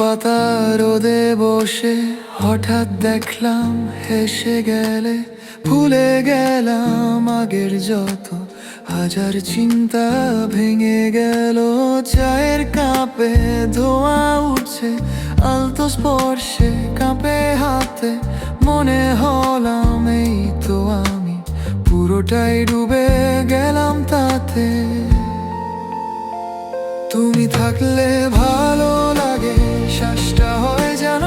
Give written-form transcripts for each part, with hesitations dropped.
পাতা রোদে বসে হঠাৎ দেখলাম হেসে গেলে, ভুলে গেলাম আগের যত হাজার চিন্তা ভেঙে গেল। চায়ের কাপে ধোঁয়া উঠছে, আলতো স্পর্শে কাঁপে হাতে, মনে হলাম এই তো আমি পুরোটাই ডুবে গেলাম তাতে। তুমি থাকলে ভালো লাগে, শ্বাসটা হয় যেন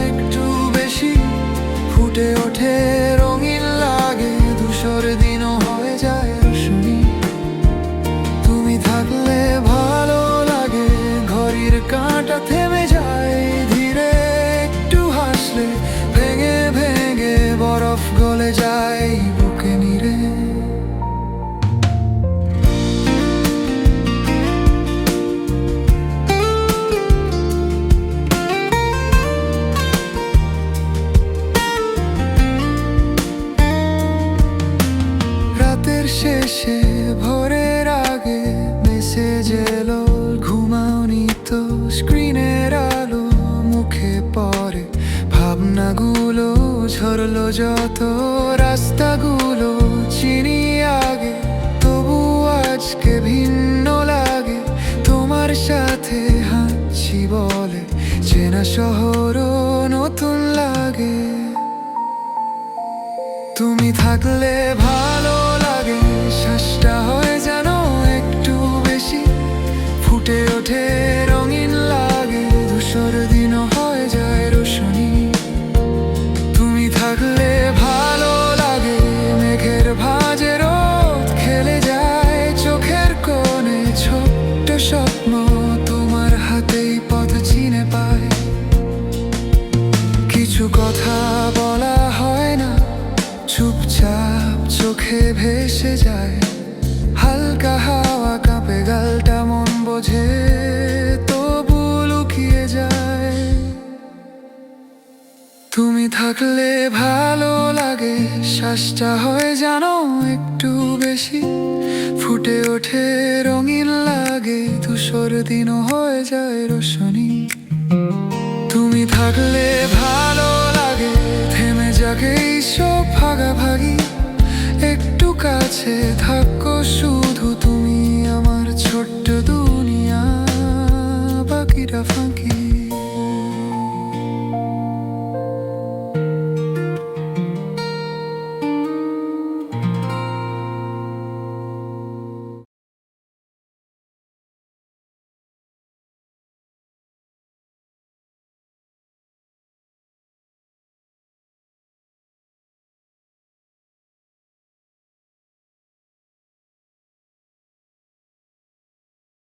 একটু বেশি, ফুটে ওঠে রঙিন লাগে, ধূসর দিনও হয়ে যায় রোশনি। তুমি থাকলে ভালো লাগে, ঘড়ির কাঁটা থেমে যায় ধীরে, একটু হাসলে ভেঙে ভেঙে বরফ গলে যায় বুকে নিরে। শেষে ভোরের আগে মেসেজ এলো, ঘুমাওনি তো, স্ক্রিনের আলো মুখে পড়ে, ভাবনাগুলো ঝরলো যত, রাস্তাগুলো চিনি আগে, তবু আজকে ভিন্ন লাগে। তোমার সাথে হাঁটছি বলে চেনা শহরও নতুন লাগে। তুমি থাকলে ভালো লাগে, শ্বাসটা হয় যেন একটু বেশি, ফুটে ওঠে রঙিন লাগে, ধূসর দিনও হয়ে যায় রোশনি। তুমি থাকলে ভালো লাগে, মেঘের ভাঁজে রোদ খেলে যায় চোখের কোণে, ছোট্ট স্বপ্ন তোমার হাতেই পথ চিনে পায়। কিছু কথা বলা হয় না, চুপচাপ চোখে ভেসে যায়, হালকা হাওয়া কাঁপে গালটা, মন বোঝে তবু লুকিয়ে যায়। তুমি থাকলে ভালো লাগে, শ্বাসটা হয় যেন একটু বেশি, ফুটে ওঠে রঙিন লাগে, ধূসর দিনও হয়ে যায় রোশনি। তুমি থাকলে ভালো লাগে, থেমে যাকে সব ভাগাভাগি, একটু কাছে থাকো শুধু তুমি, আমার ছোট্ট দুনিয়া বাকিটা ফাঁকি।